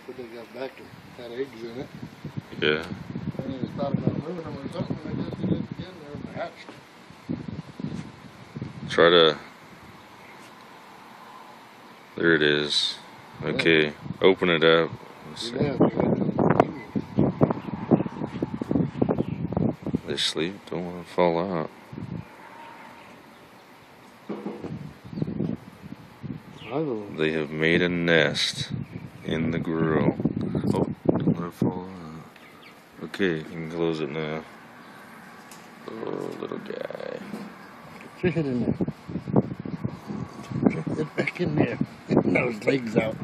but they got back and had eggs in it. Yeah. And they thought about moving them or something, and they just did it again, they were hatched. Try to. There it is. Okay, open it up. Let's see. They sleep, don't want to fall out. They have made a nest in the grill. Oh, don't let it fall out. Okay, you can close it now. Oh, little guy. Fish it in there. Get back in there. Getting those legs out.